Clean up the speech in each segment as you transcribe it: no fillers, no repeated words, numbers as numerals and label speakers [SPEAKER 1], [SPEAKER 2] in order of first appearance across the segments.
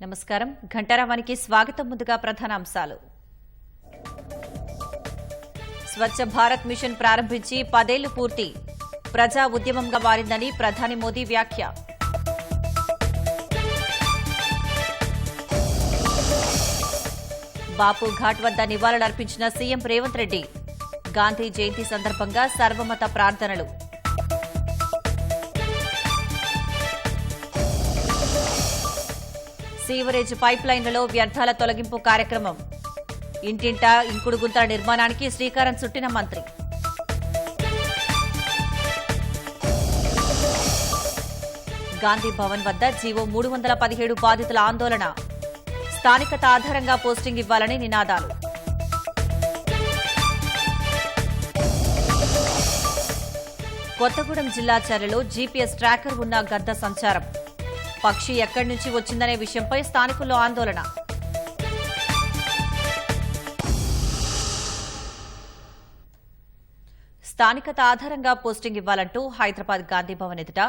[SPEAKER 1] నమస్కారం ఘంటారావానికి స్వాగతం. ముందుగా ప్రధానాంశాలు. స్వచ్ఛ భారత్ మిషన్ ప్రారంభించి 10 ఏళ్లు పూర్తి. ప్రజా ఉద్యమంగా మారిందని ప్రధాని మోదీ వ్యాఖ్య. బాపు ఘాట్ వద్ద నివాళులర్పించిన సీఎం రేవంత్ రెడ్డి. గాంధీ జయంతి సందర్భంగా సర్వమత ప్రార్థనలు. సీవరేజ్ పైప్ లైన్లలో వ్యర్థాల తొలగింపు కార్యక్రమం. ఇంటింటా ఇంకుడు గుంతల నిర్మాణానికి శ్రీకారం చుట్టిన మంత్రి. గాంధీ భవన్ వద్ద జీవో 317 బాధితుల ఆందోళన. స్థానికత ఆధారంగా పోస్టింగ్ ఇవ్వాలని నినాదాలు. కొత్తగూడెం జిల్లా చర్యలో జీపీఎస్ ట్రాకర్ ఉన్న గద్ద సంచారం. పక్షి ఎక్కడి నుంచి వచ్చిందనే విషయంపై స్థానికుల్లో ఆందోళన. స్థానికత ఆధారంగా పోస్టింగ్ ఇవ్వాలంటూ హైదరాబాద్ గాంధీభవన్ ఎదుట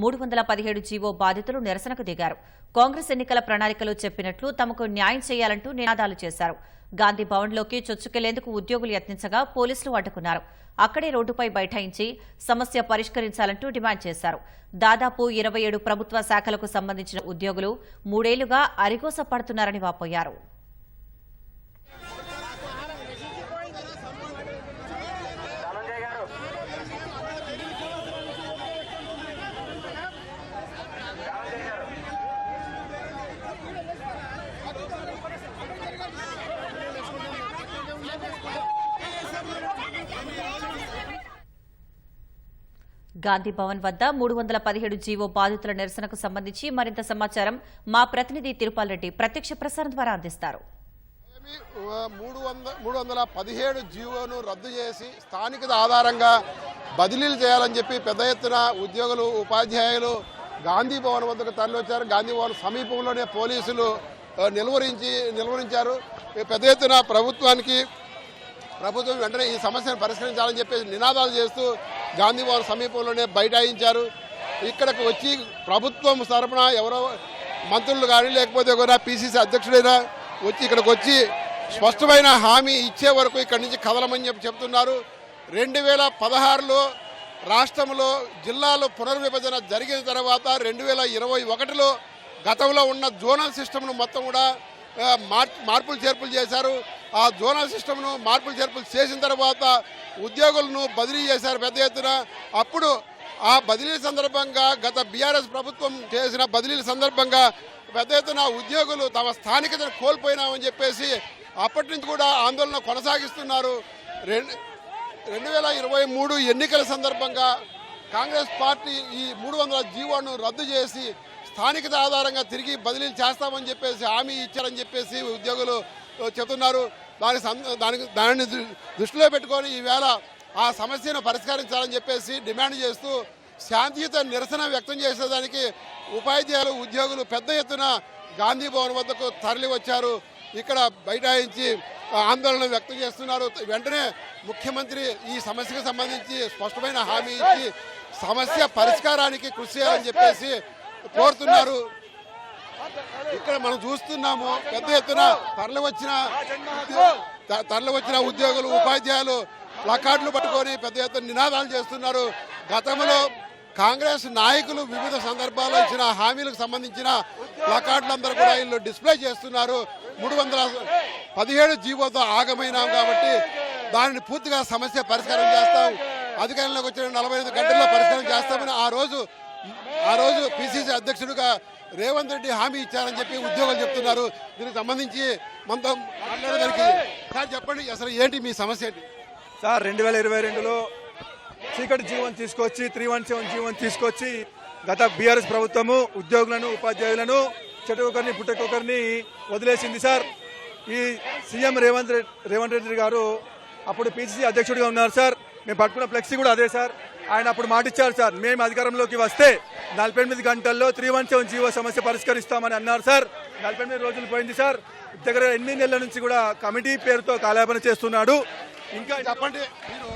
[SPEAKER 1] 317 జీవో బాధితులు నిరసనకు దిగారు. కాంగ్రెస్ ఎన్నికల ప్రణాళికలో చెప్పినట్లు తమకు న్యాయం చేయాలంటూ నినాదాలు చేశారు. గాంధీభవన్లోకి చొచ్చుకెళ్లేందుకు ఉద్యోగులు యత్నించగా పోలీసులు అడ్డుకున్నారు. అక్కడే రోడ్డుపై బైఠాయించి సమస్య పరిష్కరించాలంటూ డిమాండ్ చేశారు. దాదాపు 27 ప్రభుత్వ శాఖలకు సంబంధించిన ఉద్యోగులు 3 ఏళ్లుగా అరిగోస పడుతున్నారని వాపోయారు. గాంధీభవన్ వద్ద 317 జీవో బాధితుల నిరసనకు సంబంధించి మరింత సమాచారం మా ప్రతినిధి తిరుపాల్ రెడ్డి ప్రత్యక్ష ప్రసారం ద్వారా అందిస్తారు.
[SPEAKER 2] 317 జీవోను రద్దు చేసి స్థానికత ఆధారంగా బదిలీలు చేయాలని చెప్పి పెద్ద ఎత్తున ఉద్యోగులు ఉపాధ్యాయులు గాంధీభవన్ వద్దకు తరలివచ్చారు. గాంధీభవన్ సమీపంలోనే పోలీసులు నిలువరించారు. పెద్ద ఎత్తున ప్రభుత్వం వెంటనే ఈ సమస్యను పరిష్కరించాలని చెప్పి నినాదాలు చేస్తూ గాంధీభవన్ సమీపంలోనే బైఠాయించారు. ఇక్కడికి వచ్చి ప్రభుత్వం తరపున ఎవరో మంత్రులు కానీ లేకపోతే ఎవరైనా పిసిసి అధ్యక్షుడైనా వచ్చి ఇక్కడికి వచ్చి స్పష్టమైన హామీ ఇచ్చే వరకు ఇక్కడి నుంచి కదలమని చెప్తున్నారు. 2016లో రాష్ట్రంలో జిల్లాలో పునర్విభజన జరిగిన తర్వాత 2021లో గతంలో ఉన్న జోనల్ సిస్టమ్ను మొత్తం కూడా మార్పులు చేర్పులు చేశారు. ఆ జోనల్ సిస్టమ్ను మార్పులు చేర్పులు చేసిన తర్వాత ఉద్యోగులను బదిలీ చేశారు పెద్ద ఎత్తున. అప్పుడు ఆ బదిలీల సందర్భంగా గత బీఆర్ఎస్ ప్రభుత్వం చేసిన బదిలీల సందర్భంగా పెద్ద ఎత్తున ఉద్యోగులు తమ స్థానికతను కోల్పోయినామని చెప్పేసి అప్పటి నుంచి కూడా ఆందోళన కొనసాగిస్తున్నారు. 2023 ఎన్నికల సందర్భంగా కాంగ్రెస్ పార్టీ ఈ 300 జీవోను రద్దు చేసి స్థానికత ఆధారంగా తిరిగి బదిలీలు చేస్తామని చెప్పేసి హామీ ఇచ్చారని చెప్పేసి ఉద్యోగులు చెబుతున్నారు. దానిని దృష్టిలో పెట్టుకొని ఈవేళ ఆ సమస్యను పరిష్కరించాలని చెప్పేసి డిమాండ్ చేస్తూ శాంతియుత నిరసన వ్యక్తం చేసేదానికి ఉపాధ్యాయులు ఉద్యోగులు పెద్ద ఎత్తున గాంధీభవన్ వద్దకు తరలి వచ్చారు. ఇక్కడ బైఠాయించి ఆందోళన వ్యక్తం చేస్తున్నారు. వెంటనే ముఖ్యమంత్రి ఈ సమస్యకు సంబంధించి స్పష్టమైన హామీ ఇచ్చి సమస్య పరిష్కారానికి కృషి చేయాలని చెప్పేసి కోరుతున్నారు. ఇక్కడ మనం చూస్తున్నాము పెద్ద ఎత్తున తరలివచ్చిన ఉద్యోగులు ఉపాధ్యాయులు ప్లకార్డులు పట్టుకొని పెద్ద ఎత్తున నినాదాలు చేస్తున్నారు. గతంలో కాంగ్రెస్ నాయకులు వివిధ సందర్భాల్లో ఇచ్చిన హామీలకు సంబంధించిన ప్లకార్డులందరూ కూడా వీళ్ళు డిస్ప్లే చేస్తున్నారు. 317 జీవోతో ఆగమైనాం కాబట్టి దానిని పూర్తిగా సమస్య పరిష్కారం చేస్తాం, అధికారంలోకి వచ్చిన 45 గంటల్లో పరిష్కారం చేస్తామని ఆ రోజు పిసిసి అధ్యక్షుడిగా రేవంత్ రెడ్డి హామీ ఇచ్చారని చెప్పి ఉద్యోగులు చెప్తున్నారు. దీనికి సంబంధించి మనతో మాట్లాడడానికి సార్ చెప్పండి, అసలు ఏంటి మీ సమస్య ఏంటి?
[SPEAKER 3] సార్ 2022లో చీకటి జీవన్ తీసుకొచ్చి 317 జీవన్ తీసుకొచ్చి గత బీఆర్ఎస్ ప్రభుత్వము ఉద్యోగులను ఉపాధ్యాయులను చెట్టుకొకరిని పుట్టకొకరిని వదిలేసింది. సార్ ఈ సీఎం రేవంత్ రెడ్డి గారు అప్పుడు పిసిసి అధ్యక్షుడిగా ఉన్నారు. సార్ మేము పట్టుకున్న ఫ్లెక్సీ కూడా అదే సార్. ఆయన అప్పుడు మాటిచ్చారు సార్, మేము అధికారంలోకి వస్తే 48 గంటల్లో 317 జీవో సమస్య పరిష్కరిస్తామని అన్నారు. సార్ 48 రోజులు పోయింది సార్. దగ్గర 8 నెలల నుంచి కూడా కమిటీ పేరుతో కాలయాపన చేస్తున్నాడు. ఇంకా
[SPEAKER 2] చెప్పండి, మీరు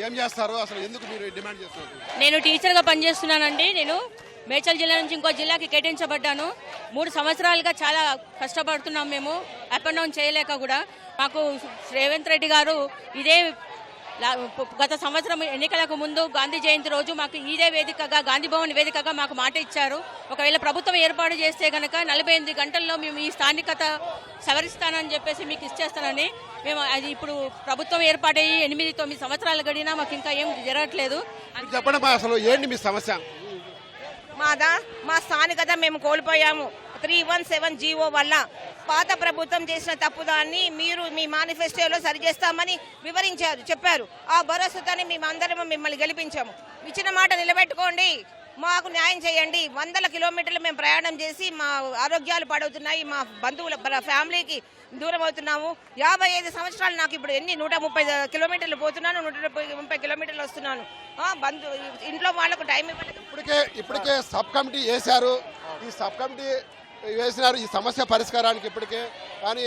[SPEAKER 2] ఏం చేస్తారు, అసలు ఎందుకు మీరు డిమాండ్ చేస్తున్నారు?
[SPEAKER 4] నేను టీచర్గా పనిచేస్తున్నానండి. నేను మేడ్చల్ జిల్లా నుంచి ఇంకో జిల్లాకి కేటాయించబడ్డాను. 3 సంవత్సరాలుగా చాలా కష్టపడుతున్నాం మేము, అప్ అండ్ డౌన్ చేయలేక కూడా. మాకు రేవంత్ రెడ్డి గారు ఇదే గత సంవత్సరం ఎన్నికలకు ముందు గాంధీ జయంతి రోజు మాకు ఇదే వేదికగా, గాంధీ భవన్ వేదికగా మాకు మాట ఇచ్చారు. ఒకవేళ ప్రభుత్వం ఏర్పాటు చేస్తే కనుక 48 గంటల్లో మేము ఈ స్థానికత సవరిస్తానని చెప్పేసి మీకు ఇచ్చేస్తానని. మేము అది ఇప్పుడు ప్రభుత్వం ఏర్పాటయ్యి 8-9 సంవత్సరాలు గడినా మాకు ఇంకా ఏం జరగట్లేదు.
[SPEAKER 2] చెప్పండి అసలు ఏంటి మీ సమస్య?
[SPEAKER 5] మా స్థానికత మేము కోల్పోయాము. 317 జీవో వల్ల పాత ప్రభుత్వం చేసిన తప్పుదాన్ని మీరు మీ మేనిఫెస్టోలో సరిచేస్తామని చెప్పారు. ఆ భరోసాతోని మేమందరం మిమ్మల్ని గెలిపించాము. ఇచ్చిన మాట నిలబెట్టుకోండి, మాకు న్యాయం చేయండి. 100 కిలోమీటర్లు మేము ప్రయాణం చేసి మా ఆరోగ్యాలు పాడవుతున్నాయి, మా బంధువుల ఫ్యామిలీకి దూరం అవుతున్నాము. 55 సంవత్సరాలు నాకు ఇప్పుడు 130 కిలోమీటర్లు పోతున్నాను, 130 కిలోమీటర్లు వస్తున్నాను. ఇంట్లో వాళ్ళకు టైం ఇవ్వలేదు.
[SPEAKER 2] ఇప్పటికే సబ్ కమిటీ వేశారు, ఈ సబ్ కమిటీ వేసినారు ఈ సమస్య పరిష్కారానికి ఇప్పటికే. కానీ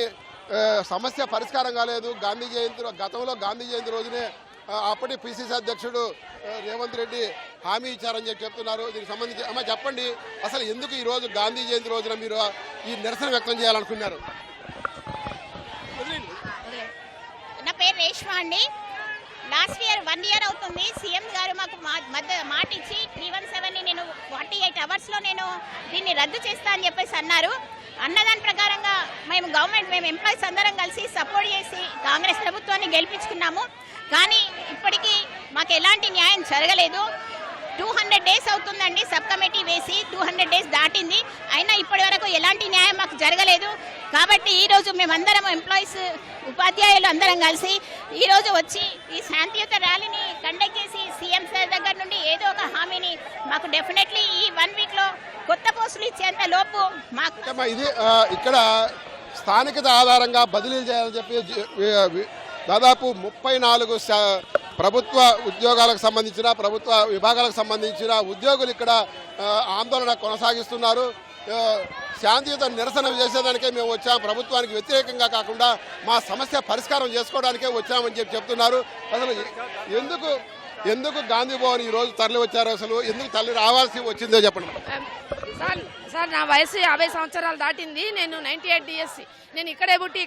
[SPEAKER 2] సమస్య పరిష్కారం కాలేదు. గతంలో గాంధీ జయంతి రోజునే అప్పటి పిసిసి అధ్యక్షుడు రేవంత్ రెడ్డి హామీ ఇచ్చారని చెప్తున్నారు. దీనికి సంబంధించి అమ్మ చెప్పండి, అసలు ఎందుకు ఈ రోజు గాంధీ జయంతి రోజున మీరు ఈ నిరసన వ్యక్తం చేయాలనుకున్నారు?
[SPEAKER 6] నా పేరు రేష్మా అండి. లాస్ట్ ఇయర్ 1 ఇయర్ అవుతుంది సీఎం గారు మాకు మాట ఇచ్చి 317ని నేను 48 అవర్స్లో నేను దీన్ని రద్దు చేస్తా అని చెప్పేసి అన్నారు. అన్నదాని ప్రకారంగా మేము ఎంప్లాయీస్ అందరం కలిసి సపోర్ట్ చేసి కాంగ్రెస్ ప్రభుత్వాన్ని గెలిపించుకున్నాము. కానీ ఇప్పటికీ మాకు ఎలాంటి న్యాయం జరగలేదు. 200 డేస్ అవుతుందండి సబ్ కమిటీ వేసి, 200 డేస్ దాటింది, అయినా ఇప్పటి వరకు ఎలాంటి న్యాయం మాకు జరగలేదు. కాబట్టి ఈరోజు మేమందరం ఎంప్లాయీస్, ఉపాధ్యాయులు అందరం కలిసి ఈరోజు వచ్చి ఈ శాంతియుత ర్యాలీని కండక్ట్ చేసి సీఎం సార్ దగ్గర నుండి ఏదో ఒక హామీని మాకు డెఫినెట్లీ ఈ 1 వీక్లో కొత్త పోస్టులు ఇచ్చేంత లోపు మాకు
[SPEAKER 2] ఇది ఇక్కడ స్థానికత ఆధారంగా బదిలీలు చేయాలని చెప్పి దాదాపు 34 ప్రభుత్వ ఉద్యోగాలకు సంబంధించిన, ప్రభుత్వ విభాగాలకు సంబంధించిన ఉద్యోగులు ఇక్కడ ఆందోళన కొనసాగిస్తున్నారు. శాంతియుత నిరసన చేసేదానికే మేము వచ్చాం, ప్రభుత్వానికి వ్యతిరేకంగా కాకుండా మా సమస్య పరిష్కారం చేసుకోవడానికే వచ్చామని చెప్తున్నారు. అసలు ఎందుకు గాంధీ భవన్ ఈ రోజు తరలి వచ్చారు? అసలు ఎందుకు తరలి రావాల్సి వచ్చిందో చెప్పండి.
[SPEAKER 7] సార్ నా వయసు 50 సంవత్సరాలు దాటింది. నేను 98 DSC. నేను ఇక్కడే పుట్టి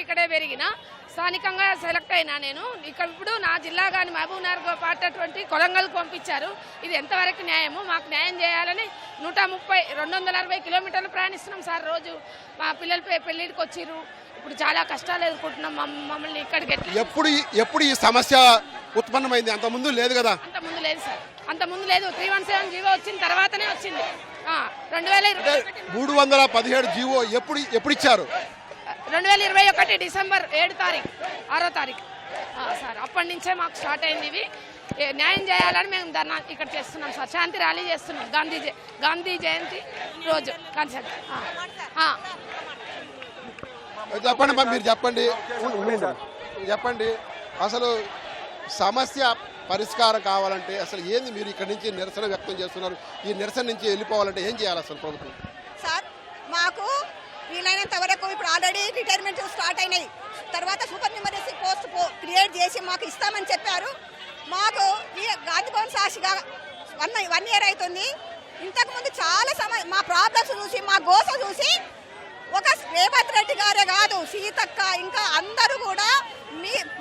[SPEAKER 7] ఇక్కడే పెరిగిన స్థానికంగా సెలెక్ట్ అయినా. నేను ఇప్పుడు నా జిల్లా కానీ మహబూబ్ నగర్ పాటటువంటి కొలంగల్కి పంపించారు. ఇది ఎంతవరకు న్యాయము? మాకు న్యాయం చేయాలని 260 కిలోమీటర్లు ప్రయాణిస్తున్నాం సార్ రోజు. మా పిల్లలు పెళ్ళిడికి వచ్చిర్రు, ఇప్పుడు చాలా కష్టాలు ఎదుర్కొంటున్నాం. మమ్మల్ని ఇక్కడికి
[SPEAKER 2] ఎప్పుడు ఈ సమస్య ఉత్పన్నమైంది? అంత ముందు లేదు కదా?
[SPEAKER 7] అంత ముందు లేదు సార్, అంత ముందు లేదు. 317 జీవో వచ్చిన తర్వాతనే వచ్చింది. 2020
[SPEAKER 2] 317 జీవో ఎప్పుడు ఇచ్చారు?
[SPEAKER 7] 2021 డిసెంబర్ 6వ తారీఖు సార్. అప్పటి నుంచే మాకు స్టార్ట్ అయింది. ఇవి న్యాయం చేయాలని మేము ధర్నా ఇక్కడ చేస్తున్నాం సార్. శాంతి ర్యాలీ చేస్తున్నాం గాంధీ జయంతి రోజు.
[SPEAKER 2] చెప్పండి మీరు చెప్పండి అసలు సమస్య పరిష్కారం కావాలంటే అసలు ఏంది? మీరు ఇక్కడ నుంచి నిరసన వ్యక్తం చేస్తున్నారు, ఈ నిరసన నుంచి వెళ్ళిపోవాలంటే ఏం చేయాలి అసలు ప్రభుత్వం?
[SPEAKER 5] సార్ మాకు వీలైనంత వరకు ఇప్పుడు ఆల్రెడీ రిటైర్మెంట్ స్టార్ట్ అయినాయి, తర్వాత సూపర్ న్యూమరసీ పోస్ట్ క్రియేట్ చేసి మాకు ఇస్తామని చెప్పారు. మాకు ఈ గాంధీ భవన్ సాక్షిగా 1 ఇయర్ అవుతుంది. ఇంతకుముందు చాలా మా ప్రాబ్లమ్స్ చూసి, మా గోస చూసి ఒక రేవంత్ రెడ్డి గారే కాదు, సీతక్క ఇంకా అందరూ కూడా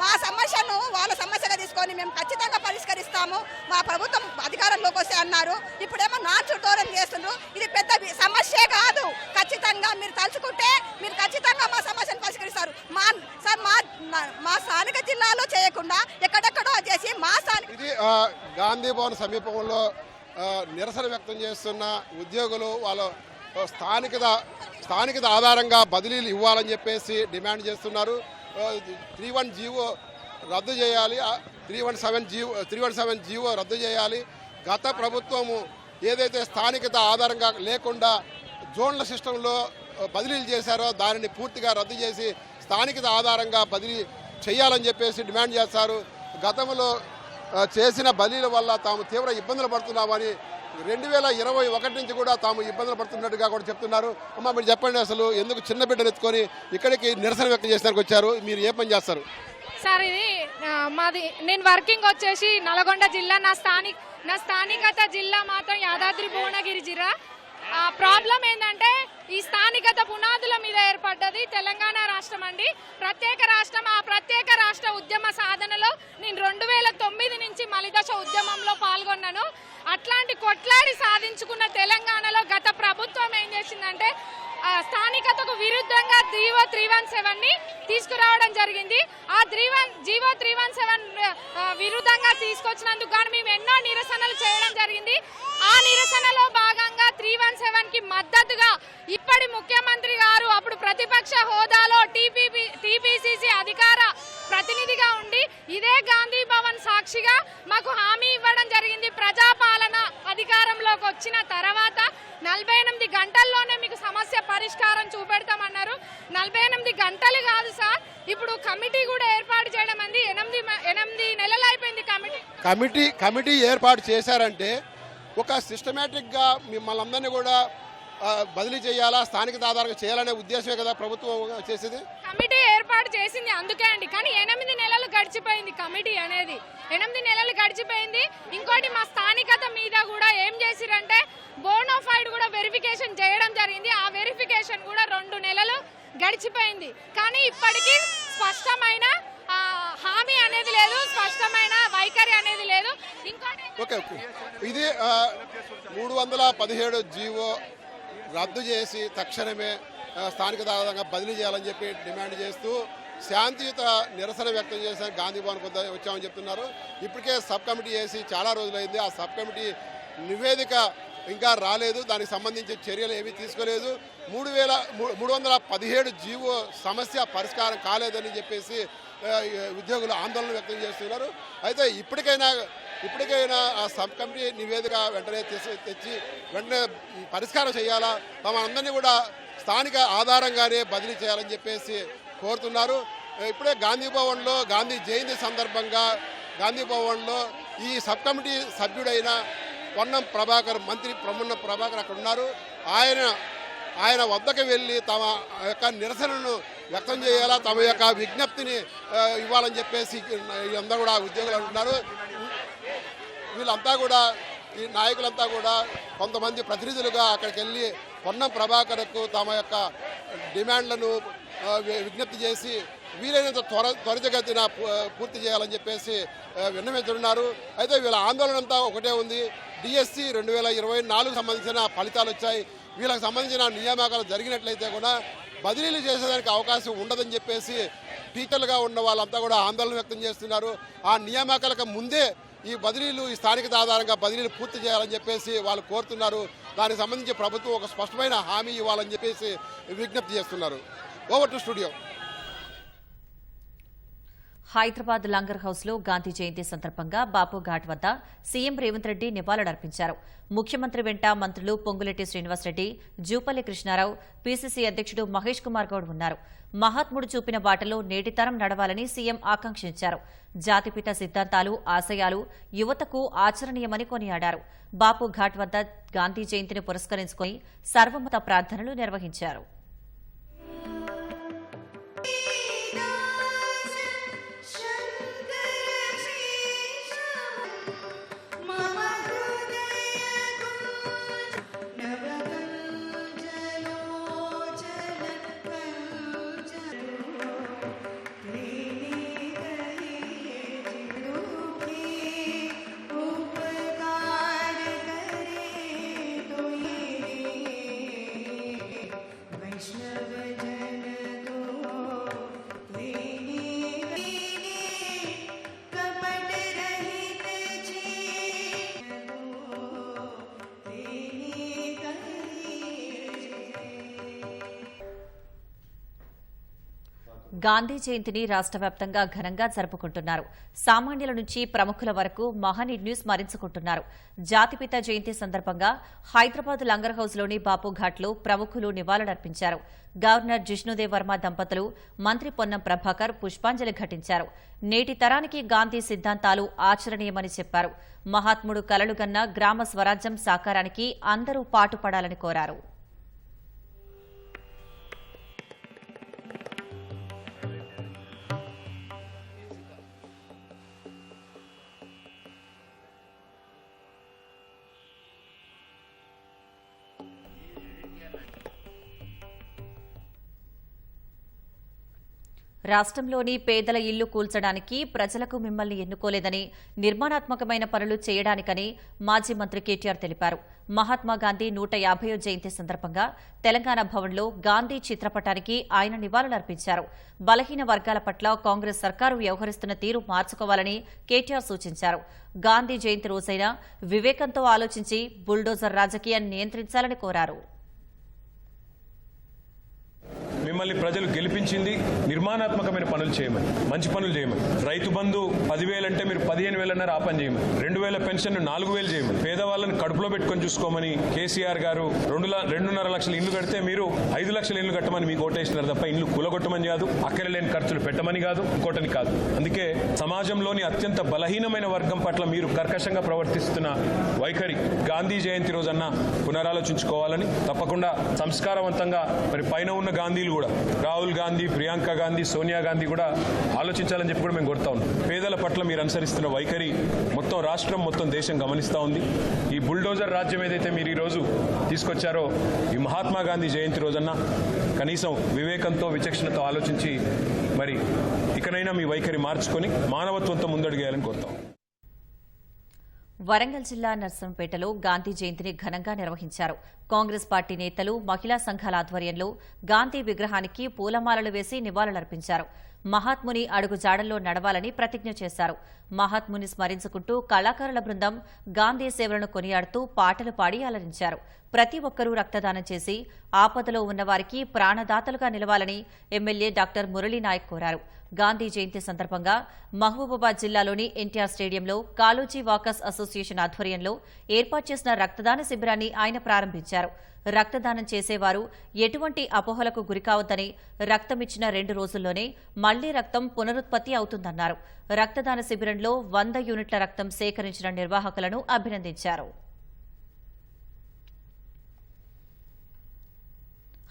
[SPEAKER 5] మా సమస్యను వాళ్ళ సమస్యగా తీసుకొని మేము ఖచ్చితంగా పరిష్కరిస్తాము, మా ప్రభుత్వం అధికారంలోకి వస్తే అన్నారు. ఇప్పుడేమో నాచుటోరం చేస్తున్నారు. ఇది పెద్ద సమస్యే కాదు. ఖచ్చితంగా మీరు తలుచుకుంటే మీరు ఖచ్చితంగా మా సమస్యను పరిష్కరిస్తారు. మా స్థానిక జిల్లాలో చేయకుండా ఎక్కడెక్కడో చేసి మా స్థానిక.
[SPEAKER 2] ఇది గాంధీ భవన్ సమీపంలో నిరసన వ్యక్తం చేస్తున్న ఉద్యోగులు వాళ్ళ స్థానికత ఆధారంగా బదిలీలు ఇవ్వాలని చెప్పేసి డిమాండ్ చేస్తున్నారు. 31 జీవో రద్దు చేయాలి, 317 జీవో రద్దు చేయాలి. గత ప్రభుత్వము ఏదైతే స్థానికత ఆధారంగా లేకుండా జోన్ల సిస్టంలో బదిలీలు చేశారో దానిని పూర్తిగా రద్దు చేసి స్థానికత ఆధారంగా బదిలీ చేయాలని చెప్పేసి డిమాండ్ చేస్తారు. గతంలో చేసిన బదిలీల వల్ల తాము తీవ్ర ఇబ్బందులు పడుతున్నామని 2021 నుంచి కూడా తాము ఇబ్బందులు పడుతున్నట్టుగా కూడా చెప్తున్నారు. అమ్మ మీరు చెప్పండి, అసలు ఎందుకు చిన్న బిడ్డను ఎత్తుకొని ఇక్కడికి నిరసన వ్యక్తం చేసడానికి వచ్చారు? మీరు ఏ పని చేస్తారు?
[SPEAKER 8] సార్ ఇది నేను వర్కింగ్ వచ్చేసి నల్గొండ జిల్లా. నా
[SPEAKER 7] నా స్థానికత జిల్లా మాత్రం యాదాద్రి భువనగిరి జిల్లా. ప్రాబ్లం ఏంటంటే ఈ స్థానికత పునాదుల మీద ఏర్పడ్డది తెలంగాణ రాష్ట్రం అండి. ప్రత్యేక రాష్ట్రం, ఆ ప్రత్యేక రాష్ట్ర ఉద్యమ సాధనలో నేను 2009 నుంచి మలిదశ ఉద్యమంలో పాల్గొన్నాను. అట్లాంటి కొట్లాడి సాధించుకున్న తెలంగాణలో గత ప్రభుత్వం ఏం చేసిందంటే స్థానికతకు విరుద్ధంగా జీవో 317ని తీసుకురావడం జరిగింది. ఆ జీవో 317 విరుద్ధంగా తీసుకొచ్చినందుకు గాను మేము ఎన్నో నిరసనలు చేయడం జరిగింది. ఆ నిరసనలో భాగంగా 317కి మద్దతుగా ఇప్పటి ముఖ్యమంత్రి గారు అప్పుడు ప్రతిపక్ష హోదాలో టీపీసీసీ అధికార ప్రతినిధిగా ఉండి ఇదే గాంధీ భవన్ సాక్షిగా మాకు హామీ ఇవ్వడం జరిగింది. ప్రజాపాలన అధికారంలోకి వచ్చిన తర్వాత 48 గంటల్లోనే మీకు సమస్య పరిష్కారం చూపెడతామన్నారు. 48 గంటలు కాదు సార్, ఇప్పుడు కమిటీ కూడా ఏర్పాటు చేయడం అంది. 8 నెలలు అయిపోయింది
[SPEAKER 2] కమిటీ ఏర్పాటు చేశారంటే ఒక సిస్టమేటిక్గా మిమ్మల్ని అందరినీ కూడా బదిలీ చేయాలా, స్థానిక ఆధారంగా చేయాలనే ఉద్దేశమే కదా ప్రభుత్వం చేసేది.
[SPEAKER 7] కమిటీ ఏర్పాటు చేసింది అందుకే అండి. కానీ 8 నెలలు గడిచిపోయింది కమిటీ అనేది. 8 నెలలు గడిచిపోయింది. ఇంకోటి మా స్థానికత మీద కూడా ఏం చేసిరంటే బోనోఫైడ్ కూడా వెరిఫికేషన్ చేయడం జరిగింది. ఆ వెరిఫికేషన్ కూడా 2 నెలలు గడిచిపోయింది. కానీ ఇప్పటికీ స్పష్టమైన హామీ అనేది లేదు, స్పష్టమైన వైఖరి అనేది లేదు. ఇంకోటి
[SPEAKER 2] ఇది 317 జీవో రద్దు చేసి తక్షణమే స్థానిక ఆధారంగా బదిలీ చేయాలని చెప్పి డిమాండ్ చేస్తూ శాంతియుత నిరసన వ్యక్తం చేశారు. గాంధీ భవన్ వద్ద వచ్చామని చెప్తున్నారు. ఇప్పటికే సబ్ కమిటీ చేసి చాలా రోజులైంది. ఆ సబ్ కమిటీ నివేదిక ఇంకా రాలేదు. దానికి సంబంధించి చర్యలు ఏమీ తీసుకోలేదు. 317 జీవో సమస్య పరిష్కారం కాలేదని చెప్పేసి ఉద్యోగులు ఆందోళన వ్యక్తం చేస్తున్నారు. అయితే ఇప్పటికైనా ఆ సబ్ కమిటీ నివేదిక వెంటనే తెచ్చి వెంటనే పరిష్కారం చేయాలా, తమ అందరినీ కూడా స్థానిక ఆధారంగానే బదిలీ చేయాలని చెప్పేసి కోరుతున్నారు. ఇప్పుడే గాంధీ భవన్లో గాంధీ జయంతి సందర్భంగా గాంధీ భవన్లో ఈ సబ్ కమిటీ సభ్యుడైన మంత్రి పొన్నం ప్రభాకర్ అక్కడ ఉన్నారు. ఆయన వద్దకు వెళ్ళి తమ యొక్క నిరసనను వ్యక్తం చేయాలా, తమ యొక్క విజ్ఞప్తిని ఇవ్వాలని చెప్పేసి అందరూ కూడా ఉద్యోగులు అంటున్నారు. వీళ్ళంతా కూడా ఈ నాయకులంతా కూడా కొంతమంది ప్రతినిధులుగా అక్కడికి వెళ్ళి పొన్నం ప్రభాకర్కు తమ యొక్క డిమాండ్లను విజ్ఞప్తి చేసి వీలైనంత త్వరితగతిన పూర్తి చేయాలని చెప్పేసి విన్నవించున్నారు. అయితే వీళ్ళ ఆందోళన అంతా ఒకటే ఉంది. డిఎస్సి 2024 సంబంధించిన ఫలితాలు వచ్చాయి. వీళ్ళకి సంబంధించిన నియామకాలు జరిగినట్లయితే కూడా బదిలీలు చేసేదానికి అవకాశం ఉండదని చెప్పేసి టీచర్లుగా ఉన్న వాళ్ళంతా కూడా ఆందోళన వ్యక్తం చేస్తున్నారు. ఆ నియామకాలకు ముందే ఈ బదిలీలు ఈ స్థానికత ఆధారంగా బదిలీలు పూర్తి చేయాలని చెప్పేసి వాళ్ళు కోరుతున్నారు. దానికి సంబంధించి ప్రభుత్వం ఒక స్పష్టమైన హామీ ఇవ్వాలని చెప్పేసి విజ్ఞప్తి చేస్తున్నారు. Over to studio.
[SPEAKER 1] Hyderabad langar house లో గాంధీ జయంతి సందర్భంగా బాపు ఘాట్ వద్ద సీఎం రేవంత్ రెడ్డి నివాళులర్పించారు. ముఖ్యమంత్రి వెంట మంత్రులు పొంగులేటి శ్రీనివాసరెడ్డి, జూపల్లి కృష్ణారావు, పీసీసీ అధ్యక్షుడు మహేష్ కుమార్ గౌడ్ ఉన్నారు. మహాత్ముడు చూపిన బాటలో నేటి తరం నడవాలని సీఎం ఆకాంక్షించారు. జాతిపిత సిద్ధాంతాలు, ఆశయాలు యువతకు ఆచరణీయమని కొనియాడారు. బాపు ఘాట్ వద్ద గాంధీ జయంతిని పురస్కరించుకుని సర్వమత ప్రార్థనలు నిర్వహించారు. గాంధీ జయంతిని రాష్ట్ర వ్యాప్తంగా ఘనంగా జరుపుకుంటున్నారు. సామాన్యుల నుంచి ప్రముఖుల వరకు మహనీయుడిని స్మరించుకుంటున్నారు. జాతిపిత జయంతి సందర్భంగా హైదరాబాద్ లంగర్ హౌస్లోని బాపు ఘాట్లో ప్రముఖులు నివాళులర్పించారు. గవర్నర్ జిష్ణుదేవ్ వర్మ దంపతులు, మంత్రి పొన్నం ప్రభాకర్ పుష్పాంజలి ఘటించారు. నేటి తరానికి గాంధీ సిద్ధాంతాలు ఆచరణీయమని చెప్పారు. మహాత్ముడు కలలుగన్న గ్రామ స్వరాజ్యం సాకారానికి అందరూ పాటుపడాలని కోరారు. రాష్ట్రంలోని పేదల ఇల్లు కూల్చడానికి ప్రజలకు మిమ్మల్ని ఎన్నుకోలేదని, నిర్మాణాత్మకమైన పనులు చేయడానికని మాజీ మంత్రి కేటీఆర్ తెలిపారు. మహాత్మా గాంధీ 150వ జయంతి సందర్భంగా తెలంగాణ భవన్లో గాంధీ చిత్రపటానికి ఆయన నివాళులర్పించారు. బలహీన వర్గాల పట్ల కాంగ్రెస్ సర్కారు వ్యవహరిస్తున్న తీరు మార్చుకోవాలని కేటీఆర్ సూచించారు. గాంధీ జయంతి రోజైనా వివేకంతో ఆలోచించి బుల్డోజర్ రాజకీయాన్ని నియంత్రించాలని కోరారు.
[SPEAKER 8] మిమ్మల్ని ప్రజలు గెలిపించింది నిర్మాణాత్మకమైన పనులు చేయమని, మంచి పనులు చేయమని. రైతు బంధు 10,000 అంటే మీరు 15,000 ఆ పని చేయమని. 2,000 పెన్షన్ 4,000 చేయమని. పేదవాళ్ళని కడుపులో పెట్టుకొని చూసుకోమని కేసీఆర్ గారు 2.5 లక్షల ఇల్లు కడితే మీరు 5 లక్షల ఇల్లు కట్టమని మీకు ఓటేసినారు తప్ప ఇల్లు కూలగొట్టమని కాదు, అక్కర లేని ఖర్చులు పెట్టమని కాదు, ఇంకోటని కాదు. అందుకే సమాజంలోని అత్యంత బలహీనమైన వర్గం పట్ల మీరు కర్కశంగా ప్రవర్తిస్తున్న వైఖరి గాంధీ జయంతి రోజన్నా పునరాలోచించుకోవాలని, తప్పకుండా సంస్కారవంతంగా మరి పైన ఉన్న గాంధీలు కూడా రాహుల్ గాంధీ, ప్రియాంక గాంధీ, సోనియా గాంధీ కూడా ఆలోచించాలని చెప్పి కూడా మేము కోరుతా ఉన్నాం. పేదల పట్ల మీరు అనుసరిస్తున్న వైఖరి మొత్తం రాష్ట్రం, మొత్తం దేశం గమనిస్తూ ఉంది. ఈ బుల్డోజర్ రాజ్యం ఏదైతే మీరు ఈ రోజు తీసుకొచ్చారో, ఈ మహాత్మా గాంధీ జయంతి రోజన్నా కనీసం వివేకంతో, విచక్షణతో ఆలోచించి మరి ఇకనైనా మీ వైఖరి మార్చుకొని మానవత్వంతో ముందడుగేయాలని కోరుతాం.
[SPEAKER 1] వరంగల్ జిల్లా నర్సంపేటలో గాంధీ జయంతిని ఘనంగా నిర్వహించారు. కాంగ్రెస్ పార్టీ నేతలు, మహిళా సంఘాల ఆధ్వర్యంలో గాంధీ విగ్రహానికి పూలమాలలు వేసి నివాళులర్పించారు. మహాత్ముని అడుగుజాడల్లో నడవాలని ప్రతిజ్ఞ చేశారు. మహాత్ముని స్మరించుకుంటూ కళాకారుల బృందం గాంధీ సేవలను కొనియాడుతూ పాటలు పాడి అలరించారు. ప్రతి ఒక్కరూ రక్తదానం చేసి ఆపదలో ఉన్నవారికి ప్రాణదాతలుగా నిలవాలని ఎమ్మెల్యే డాక్టర్ మురళీనాయక్ కోరారు. గాంధీ జయంతి సందర్భంగా మహబూబాబాద్ జిల్లాలోని ఎన్టీఆర్ స్టేడియంలో కాళోజీ వాకర్స్ అసోసియేషన్ ఆధ్వర్యంలో ఏర్పాటు చేసిన రక్తదాన శిబిరాన్ని ఆయన ప్రారంభించారు. రక్తదానం చేసేవారు ఎటువంటి అపోహలకు గురికావద్దని, రక్తమిచ్చిన 2 రోజుల్లోనే మళ్లీ రక్తం పునరుత్పత్తి అవుతుందన్నారు. రక్తదాన శిబిరంలో 100 యూనిట్ల రక్తం సేకరించిన నిర్వాహకులను అభినందించారు.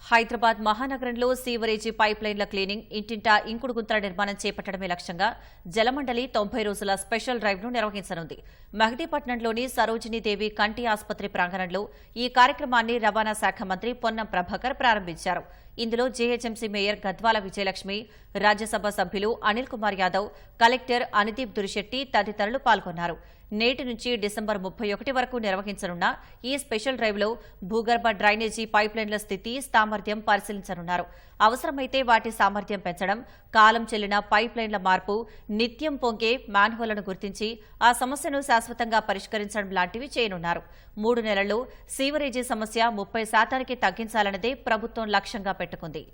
[SPEAKER 1] హైదరాబాద్ మహానగరంలో సీవరేజీ పైప్లైన్ల క్లీనింగ్, ఇంటింటా ఇంకుడు గుంతల నిర్మాణం చేపట్టడమే లక్ష్యంగా జలమండలి 90 రోజుల స్పెషల్ డ్రైవ్ను నిర్వహించనుంది. మెహదీపట్నంలోని సరోజినీదేవి కంటి ఆసుపత్రి ప్రాంగణంలో ఈ కార్యక్రమాన్ని రవాణా శాఖ మంత్రి పొన్నం ప్రభాకర్ ప్రారంభించారు. ఇందులో జీహెచ్ఎంసీ మేయర్ గద్వాల విజయలక్ష్మి, రాజ్యసభ సభ్యులు అనిల్ కుమార్ యాదవ్, కలెక్టర్ అనిదీప్ దురిశెట్టి తదితరులు పాల్గొన్నారు. నేటి నుంచి డిసెంబర్ 31 వరకు నిర్వహించనున్న ఈ స్పెషల్ డ్రైవ్లో భూగర్భ డ్రైనేజీ పైప్లైన్ల స్థితి, సామర్థ్యం పరిశీలించనున్నారు. అవసరమైతే వాటి సామర్థ్యం పెంచడం, కాలం చెల్లిన పైప్లైన్ల మార్పు, నిత్యం పొంగే మ్యాన్హోల్లను గుర్తించి ఆ సమస్యను శాశ్వతంగా పరిష్కరించడం లాంటివి చేయనున్నారు. 3 నెలల్లో సీవరేజీ సమస్య 30% తగ్గించాలన్నదే ప్రభుత్వం లక్ష్యంగా పెట్టుకుంది.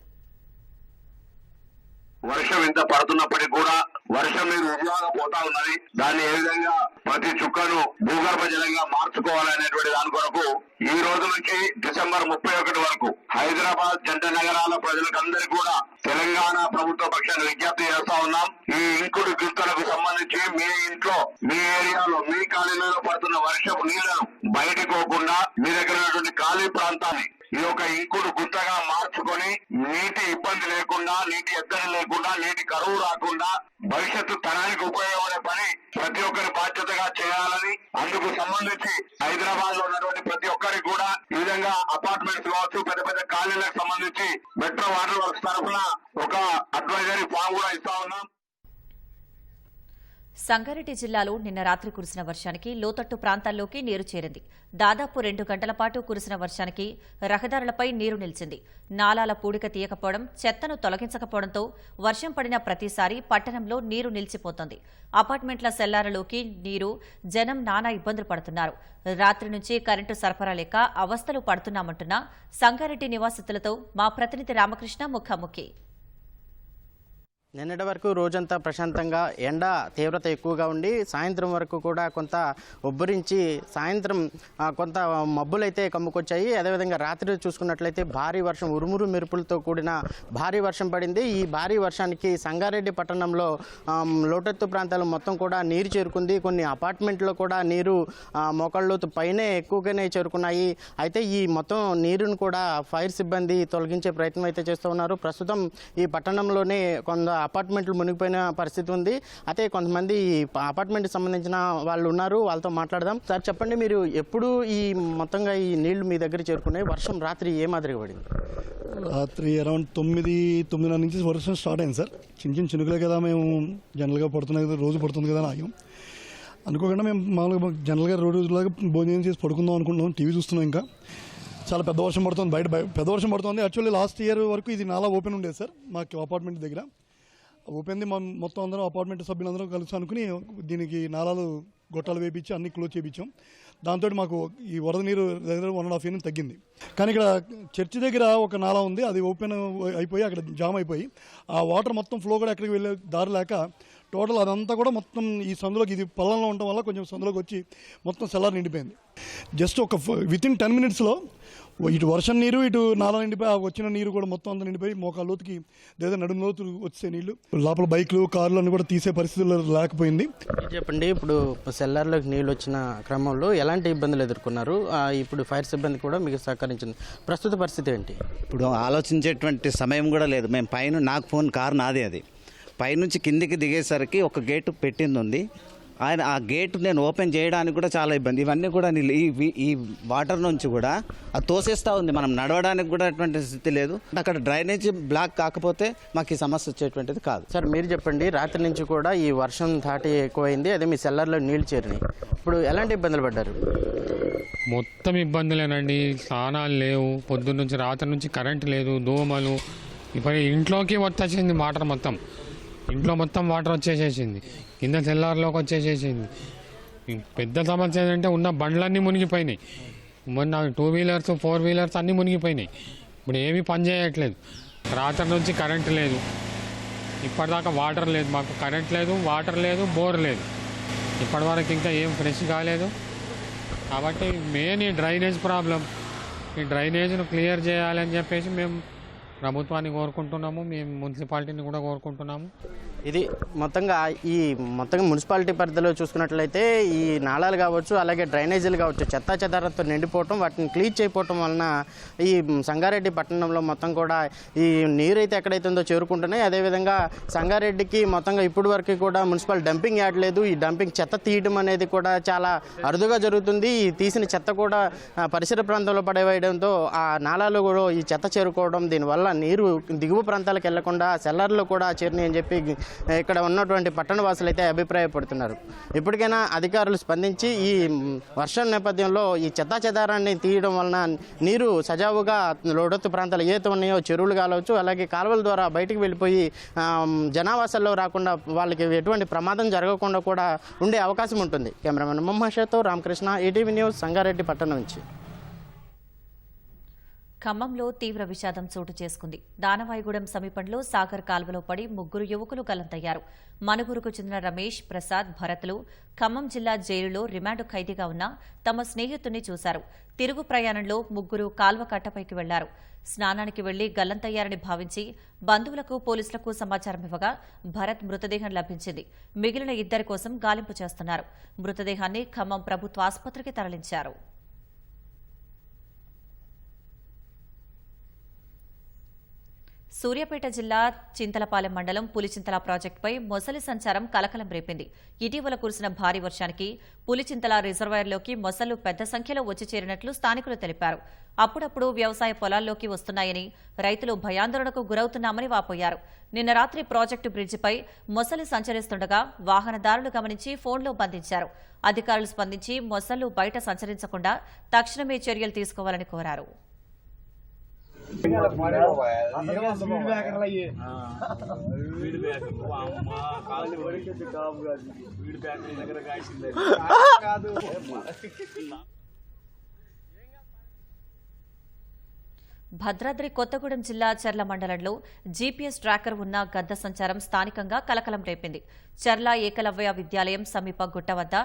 [SPEAKER 9] వర్షం ఇంత పడుతున్నప్పటికీ కూడా వర్షం మీద ఉద్యోగం పోతా ఉన్నది. దాన్ని ఏ విధంగా ప్రతి చుక్కను భూగర్భ జలంగా మార్చుకోవాలనేటువంటి దాని కొరకు ఈ రోజు నుంచి డిసెంబర్ 31 వరకు హైదరాబాద్ జంట నగరాల ప్రజలకందరికీ కూడా తెలంగాణ ప్రభుత్వ పక్షాన్ని విజ్ఞప్తి చేస్తా ఉన్నాం. ఈ ఇంకుడు గుంతలకు సంబంధించి మీ ఇంట్లో, మీ ఏరియాలో, మీ కాలనీలో పడుతున్న వర్షపు నీళ్లను బయటకు పోకుండా మీ దగ్గర ఉన్నటువంటి ఖాళీ ప్రాంతాన్ని ఈ యొక్క ఇంకుడు గుంతగా మార్చుకొని నీటి ఇబ్బంది లేకుండా, నీటి ఎద్దడి లేకుండా, నీటి కరువు రాకుండా భవిష్యత్తు తరానికి ఉపయోగపడే పని ప్రతి ఒక్కరి బాధ్యతగా చేయాలని, అందుకు సంబంధించి హైదరాబాద్ లో ఉన్నటువంటి ప్రతి ఒక్కరికి కూడా ఈ విధంగా అపార్ట్మెంట్స్ కావచ్చు, పెద్ద పెద్ద కాలనీలకు సంబంధించి మెట్రో వాటర్ వర్క్స్ తరఫున ఒక అడ్వైజరీ ఫామ్ కూడా ఇస్తా ఉన్నాం.
[SPEAKER 1] సంగారెడ్డి జిల్లాలో నిన్న రాత్రి కురిసిన వర్షానికి లోతట్టు ప్రాంతాల్లోకి నీరు చేరింది. దాదాపు 2 గంటల పాటు కురిసిన వర్షానికి రహదారులపై నీరు నిలిచింది. నాలాల పూడిక తీయకపోవడం, చెత్తను తొలగించకపోవడంతో వర్షం పడిన ప్రతిసారి పట్టణంలో నీరు నిలిచిపోతోంది. అపార్ట్మెంట్ల సెల్లార్లలోకి నీరు, జనం నానా ఇబ్బందులు పడుతున్నారు. రాత్రి నుంచి కరెంటు సరఫరా లేక అవస్థలు పడుతున్నామంటున్న సంగారెడ్డి నివాసితులతో మా ప్రతినిధి రామకృష్ణ ముఖాముఖి.
[SPEAKER 10] నిన్నటి వరకు రోజంతా ప్రశాంతంగా, ఎండ తీవ్రత ఎక్కువగా ఉండి సాయంత్రం వరకు కూడా కొంత ఉబ్బరించి సాయంత్రం కొంత మబ్బులైతే కమ్ముకొచ్చాయి. అదేవిధంగా రాత్రి చూసుకున్నట్లయితే భారీ వర్షం, ఉరుమురు మెరుపులతో కూడిన భారీ వర్షం పడింది. ఈ భారీ వర్షానికి సంగారెడ్డి పట్టణంలో లోతట్టు ప్రాంతాలు మొత్తం కూడా నీరు చేరుకుంది. కొన్ని అపార్ట్మెంట్లో కూడా నీరు మోకాళ్ళలోతు పైనే ఎక్కువగానే చేరుకున్నాయి. అయితే ఈ మొత్తం నీరును కూడా ఫైర్ సిబ్బంది తొలగించే ప్రయత్నం అయితే చేస్తూ ఉన్నారు. ప్రస్తుతం ఈ పట్టణంలోనే కొంత అపార్ట్మెంట్లు మునిగిపోయిన పరిస్థితి ఉంది. అయితే కొంతమంది అపార్ట్మెంట్కి సంబంధించిన వాళ్ళు ఉన్నారు, వాళ్ళతో మాట్లాడదాం. సార్ చెప్పండి, మీరు ఎప్పుడు ఈ మొత్తంగా ఈ నీళ్లు మీ దగ్గర చేరుకున్నాయి? వర్షం రాత్రి ఏ మాదిరిగా పడింది?
[SPEAKER 11] రాత్రి అరౌండ్ 9:30 నుంచి వర్షం స్టార్ట్ అయింది సార్. చిన్న చినుకులే కదా, మేము జనరల్గా పడుతున్నాయి కదా, రోజు పడుతుంది కదా ఆయం అనుకోకుండా మేము మామూలుగా జనరల్గా రోజులాగా భోజనం చేసి పడుకుందాం అనుకుంటున్నాం. టీవీ చూస్తున్నాం. ఇంకా చాలా పెద్ద వర్షం పడుతుంది, బయట పెద్ద వర్షం పడుతుంది. యాక్చువల్లీ లాస్ట్ ఇయర్ వరకు ఇది నాలా ఓపెన్ ఉండేది సార్ మాకు అపార్ట్మెంట్ దగ్గర. ఓపెన్ది మొత్తం అందరం అపార్ట్మెంట్ సభ్యులందరం కలిసి అనుకుని దీనికి నాలాలు గొట్టాలు వేయించి అన్ని క్లోజ్ చేయించాం. దాంతో మాకు ఈ వరద నీరు దగ్గర 1.5 year తగ్గింది. కానీ ఇక్కడ చర్చి దగ్గర ఒక నాలా ఉంది, అది ఓపెన్ అయిపోయి అక్కడ జామ్ అయిపోయి ఆ వాటర్ మొత్తం ఫ్లో కూడా ఎక్కడికి వెళ్ళే దారి లేక టోటల్ అదంతా కూడా మొత్తం ఈ సందులోకి, ఇది పల్లంలో ఉండటం వల్ల కొంచెం సందులోకి వచ్చి మొత్తం సెల్లార్ నిండిపోయింది. జస్ట్ ఒక వితిన్ 10 minutesలో ఇటు వర్షం నీరు, ఇటు నాలా నిండిపోయి ఆ వచ్చిన నీరు కూడా మొత్తం అంతా నిండిపోయి మోకాళ్ళ లోతుకి లేదా నడుము లోతు వచ్చే నీళ్లు. లోపల బైక్లు కార్లు అన్ని కూడా తీసే పరిస్థితుల్లో లేకపోయింది.
[SPEAKER 10] చెప్పండి, ఇప్పుడు సెల్లార్లోకి నీళ్ళు వచ్చిన క్రమంలో ఎలాంటి ఇబ్బందులు ఎదుర్కొన్నారు? ఇప్పుడు ఫైర్ సిబ్బంది కూడా మీకు సహకరించింది. ప్రస్తుత పరిస్థితి ఏంటి?
[SPEAKER 12] ఇప్పుడు ఆలోచించేటువంటి సమయం కూడా లేదు. మేము పైన, నాకు ఫోన్ కారు నాదే, అది పైనుంచి కిందికి దిగేసరికి ఒక గేటు పెట్టింది ఉంది. ఆ గేటు నేను ఓపెన్ చేయడానికి కూడా చాలా ఇబ్బంది. ఇవన్నీ కూడా ఈ వాటర్ నుంచి కూడా అది తోసేస్తూ ఉంది. మనం నడవడానికి కూడా అటువంటి స్థితి లేదు. అక్కడ డ్రైనేజ్ బ్లాక్ కాకపోతే మాకు ఈ సమస్య వచ్చేటువంటిది కాదు.
[SPEAKER 10] సార్ మీరు చెప్పండి, రాత్రి నుంచి కూడా ఈ వర్షం ధాటి ఎక్కువైంది, అదే మీ సెల్లర్లో నీళ్లు చేరినాయి. ఇప్పుడు ఎలాంటి ఇబ్బందులు పడ్డారు?
[SPEAKER 13] మొత్తం ఇబ్బందులేనండి. స్నానాలు లేవు, పొద్దున్న నుంచి రాత్రి నుంచి కరెంట్ లేదు, దోమలు. ఇప్పుడు ఇంట్లోకి వచ్చేసింది వాటర్, మొత్తం ఇంట్లో మొత్తం వాటర్ వచ్చేసేసింది, కింద సెల్లార్లోకి వచ్చేసేసింది. పెద్ద సమస్య ఏంటంటే ఉన్న బండ్లన్నీ మునిగిపోయినాయి. మొన్న 2 wheelers 4 wheelers అన్నీ మునిగిపోయినాయి. ఇప్పుడు ఏమీ పని చేయట్లేదు. రాత్రి నుంచి కరెంట్ లేదు, ఇప్పటిదాకా వాటర్ లేదు. మాకు కరెంట్ లేదు, వాటర్ లేదు, బోర్ లేదు. ఇప్పటివరకు ఇంకా ఏం ఫ్రెష్ కాలేదు. కాబట్టి మెయిన్ ఈ డ్రైనేజ్ ప్రాబ్లం. ఈ డ్రైనేజ్ను క్లియర్ చేయాలని చెప్పేసి మేము ప్రభుత్వాన్ని కోరుకుంటున్నాము, మేము మున్సిపాలిటీని కూడా కోరుకుంటున్నాము.
[SPEAKER 10] ఇది మొత్తంగా మున్సిపాలిటీ పరిధిలో చూసుకున్నట్లయితే ఈ నాళాలు కావచ్చు, అలాగే డ్రైనేజీలు కావచ్చు, చెత్తా చెదారంతో నిండిపోవటం, వాటిని క్లీన్ చేయకపోవటం వలన ఈ సంగారెడ్డి పట్టణంలో మొత్తం కూడా ఈ నీరు అయితే ఎక్కడైతే ఉందో చేరుకుంటున్నాయి. అదేవిధంగా సంగారెడ్డికి మొత్తంగా ఇప్పటి వరకు కూడా మున్సిపల్ డంపింగ్ యార్డ్ లేదు. ఈ డంపింగ్ చెత్త తీయడం అనేది కూడా చాలా అరుదుగా జరుగుతుంది. ఈ తీసిన చెత్త కూడా పరిసర ప్రాంతంలో పడవేయడంతో ఆ నాళాలు కూడా ఈ చెత్త చేరుకోవడం, దీనివల్ల నీరు దిగువ ప్రాంతాలకు వెళ్లకుండా సెల్లర్లు కూడా చేరినాయి అని చెప్పి ఇక్కడ ఉన్నటువంటి పట్టణ వాసులు అయితే అభిప్రాయపడుతున్నారు. ఇప్పటికైనా అధికారులు స్పందించి ఈ వర్షం నేపథ్యంలో ఈ చెత్తా చెదారాన్ని తీయడం వలన నీరు సజావుగా లోడొత్తు ప్రాంతాలు ఏతో ఉన్నాయో చెరువులు కావచ్చు, అలాగే కాలువల ద్వారా బయటికి వెళ్ళిపోయి జనావాసాల్లో రాకుండా వాళ్ళకి ఎటువంటి ప్రమాదం జరగకుండా కూడా ఉండే అవకాశం ఉంటుంది. కెమెరామెన్ మొహమ్మద్తో రామకృష్ణ, ఈటీవీ న్యూస్, సంగారెడ్డి పట్టణం నుంచి.
[SPEAKER 1] ఖమ్మంలో తీవ్ర విషాదం చోటు చేసుకుంది. దానవాయిగూడెం సమీపంలో సాగర్ కాల్వలో పడి 3 యువకులు గల్లంతయ్యారు. మనుగురుకు చెందిన రమేష్, ప్రసాద్, భరత్లు ఖమ్మం జిల్లా జైలులో రిమాండ్ ఖైదీగా ఉన్న తమ స్నేహితుడిని చూశారు. తిరుగు ప్రయాణంలో 3 కాల్వ కట్టపైకి వెళ్లారు. స్నానానికి వెళ్లి గల్లంతయ్యారని భావించి బంధువులకు, పోలీసులకు సమాచారం ఇవ్వగా భరత్ మృతదేహం లభించింది. మిగిలిన 2 కోసం గాలింపు చేస్తున్నారు. మృతదేహాన్ని ఖమ్మం ప్రభుత్వ ఆసుపత్రికి తరలించారు. సూర్యాపేట జిల్లా చింతలపాలెం మండలం పులిచింతల ప్రాజెక్టుపై మొసలి సంచారం కలకలం రేపింది. ఇటీవల కురిసిన భారీ వర్షానికి పులిచింతల రిజర్వాయర్లోకి మొసళ్లు పెద్ద సంఖ్యలో వచ్చి చేరినట్లు స్థానికులు తెలిపారు. అప్పుడప్పుడు వ్యవసాయ పొలాల్లోకి వస్తున్నాయని, రైతులు భయాందోళనకు గురవుతున్నామని వాపోయారు. నిన్న రాత్రి ప్రాజెక్టు బ్రిడ్జిపై మొసలి సంచరిస్తుండగా వాహనదారులు గమనించి ఫోన్లో బంధించారు. అధికారులు స్పందించి మొసళ్లు బయట సంచరించకుండా తక్షణమే చర్యలు తీసుకోవాలని కోరారు. భద్రాద్రి కొత్తగూడెం జిల్లా చర్ల మండలంలో జీపీఎస్ ట్రాకర్ ఉన్న గద్ద సంచారం స్థానికంగా కలకలం రేపింది. చర్ల ఏకలవ్య విద్యాలయం సమీప గుట్ట వద్ద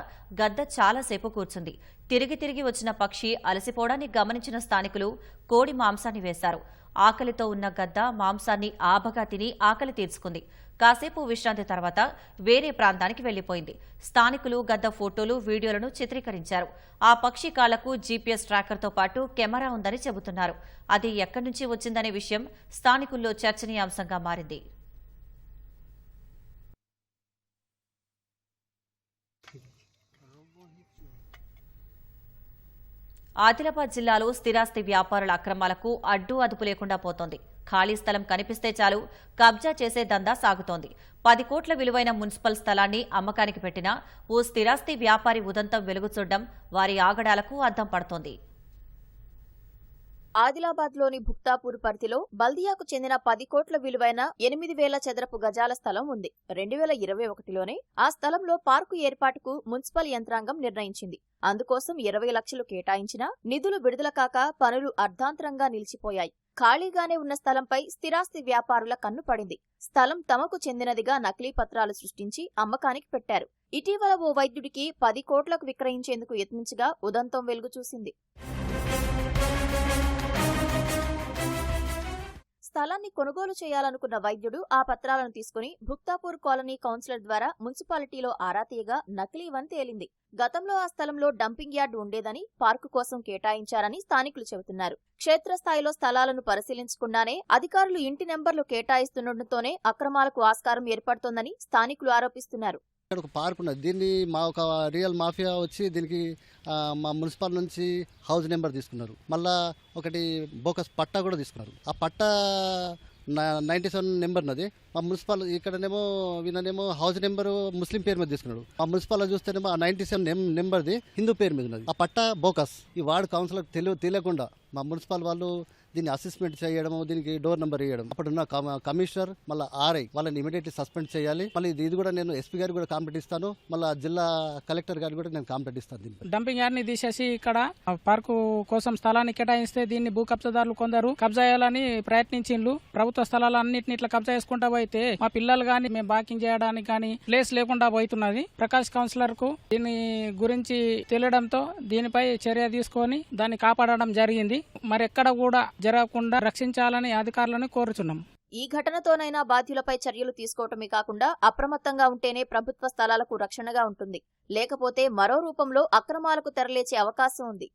[SPEAKER 1] గద్ద చాలాసేపు కూర్చుంది. తిరిగి వచ్చిన పక్షి అలసిపోవడాన్ని గమనించిన స్థానికులు కోడి మాంసాన్ని వేశారు. ఆకలితో ఉన్న గద్ద మాంసాన్ని ఆబగా తిని ఆకలి తీర్చుకుంది. కాసేపు విశ్రాంతి తర్వాత వేరే ప్రాంతానికి వెళ్లిపోయింది. స్థానికులు గద్ద ఫోటోలు, వీడియోలను చిత్రీకరించారు. ఆ పక్షి కాళ్లకు జీపీఎస్ ట్రాకర్తో పాటు కెమెరా ఉందని చెబుతున్నారు. అది ఎక్కడి నుంచి వచ్చిందనే విషయం స్థానికుల్లో చర్చనీయాంశంగా మారింది. ఆదిలాబాద్ జిల్లాలో స్థిరాస్తి వ్యాపారుల అక్రమాలకు అడ్డు అదుపు లేకుండా పోతోంది. ఖాళీ స్థలం కనిపిస్తే చాలు కబ్జా చేసే దందా సాగుతోంది. 10 కోట్ల విలువైన మున్సిపల్ స్థలాన్ని అమ్మకానికి పెట్టినా ఓ స్థిరాస్తి వ్యాపారి ఉదంతం వెలుగుచూడడం వారి ఆగడాలకు అద్దం పడుతోంది.
[SPEAKER 14] ఆదిలాబాద్లోని భుక్తాపూర్ పరిధిలో బల్దియాకు చెందిన 10 కోట్ల విలువైన 8,000 చదరపు గజాల స్థలం ఉంది. 2021లోనే ఆ స్థలంలో పార్కు ఏర్పాటుకు మున్సిపల్ యంత్రాంగం నిర్ణయించింది. అందుకోసం 20 లక్షలు కేటాయించినా నిధులు విడుదల కాక పనులు అర్ధాంతరంగా నిలిచిపోయాయి. ఖాళీగానే ఉన్న స్థలంపై స్థిరాస్తి వ్యాపారుల కన్ను పడింది. స్థలం తమకు చెందినదిగా నకిలీ పత్రాలు సృష్టించి అమ్మకానికి పెట్టారు. ఇటీవల ఓ వైద్యుడికి 10 కోట్లకు విక్రయించేందుకు యత్నించగా ఉదంతం వెలుగు చూసింది. స్థలాన్ని కొనుగోలు చేయాలనుకున్న వైద్యుడు ఆ పత్రాలను తీసుకుని భుక్తాపూర్ కాలనీ కౌన్సిలర్ ద్వారా మున్సిపాలిటీలో ఆరా తీయగా నకిలీవని తేలింది. గతంలో ఆ స్థలంలో డంపింగ్ యార్డ్ ఉండేదని పార్కు కోసం కేటాయించారని స్థానికులు చెబుతున్నారు. క్షేత్రస్థాయిలో స్థలాలను పరిశీలించకుండానే అధికారులు ఇంటి నెంబర్లు కేటాయిస్తుండటంతోనే అక్రమాలకు ఆస్కారం ఏర్పడుతోందని స్థానికులు ఆరోపిస్తున్నారు.
[SPEAKER 15] ఇక్కడ ఒక పార్క్ ఉన్నది. దీన్ని మా ఒక రియల్ మాఫియా వచ్చి దీనికి మా మున్సిపల్ నుంచి హౌస్ నెంబర్ తీసుకున్నారు. మళ్ళా ఒకటి బోకస్ పట్టా కూడా తీసుకున్నారు. ఆ పట్టా 97 నెంబర్ ఉన్నది. మా మున్సిపల్ ఇక్కడనేమో వీళ్ళనేమో హౌస్ నెంబర్ ముస్లిం పేరు మీద తీసుకున్నాడు. మా మున్సిపల్ చూస్తేనేమో ఆ 97 నెంబర్ది హిందూ పేరు మీద ఉన్నది. ఆ పట్టా బోకస్. ఈ వార్డు కౌన్సిలర్ తెలియకుండా మా మున్సిపల్ వాళ్ళు దీన్ని అసెస్మెంట్ చేయడము, దీనికి డోర్ నెంబర్ ఇవ్వడం. అప్పుడున్న కమిషనర్ మళ్ళీ ఆర్ఐ వాళ్ళని ఇమీడియట్లీ సస్పెండ్ చేయాలి. మళ్ళీ ఇది కూడా నేను ఎస్పీ గారికి కూడా కాంప్లైంట్ ఇస్తాను. మళ్ళీ జిల్లా కలెక్టర్ గారికి కూడా నేను కాంప్లైంట్ ఇస్తాను.
[SPEAKER 16] డంపింగ్ యార్డ్ ని తీసేసి ఇక్కడ పార్కు కోసం స్థలాన్ని కేటాయిస్తే దీన్ని భూ కబ్జాదారులు కొందరు కబ్జా చేయాలని ప్రయత్నించిండ్రు. ప్రభుత్వ స్థలాలు అన్నింటిని ఇట్లా కబ్జా చేసుకుంటా పోయితే మా పిల్లలు గానీ మేము వాకింగ్ చేయడానికి కానీ ప్లేస్ లేకుండా పోతున్నది. ప్రకాష్ కౌన్సిలర్ కు దీని గురించి తెలియడంతో దీనిపై చర్య తీసుకొని దాన్ని కాపాడడం జరిగింది. మరెక్కడ కూడా జరగకుండా రక్షించాలని అధికారులను కోరుచున్నాం.
[SPEAKER 14] ఈ ఘటనతోనైనా బాధ్యులపై చర్యలు తీసుకోవటమే కాకుండా అప్రమత్తంగా ఉంటేనే ప్రభుత్వ స్థలాలకు రక్షణగా ఉంటుంది. లేకపోతే మరో రూపంలో అక్రమాలకు తెరలేచే అవకాశం ఉంది.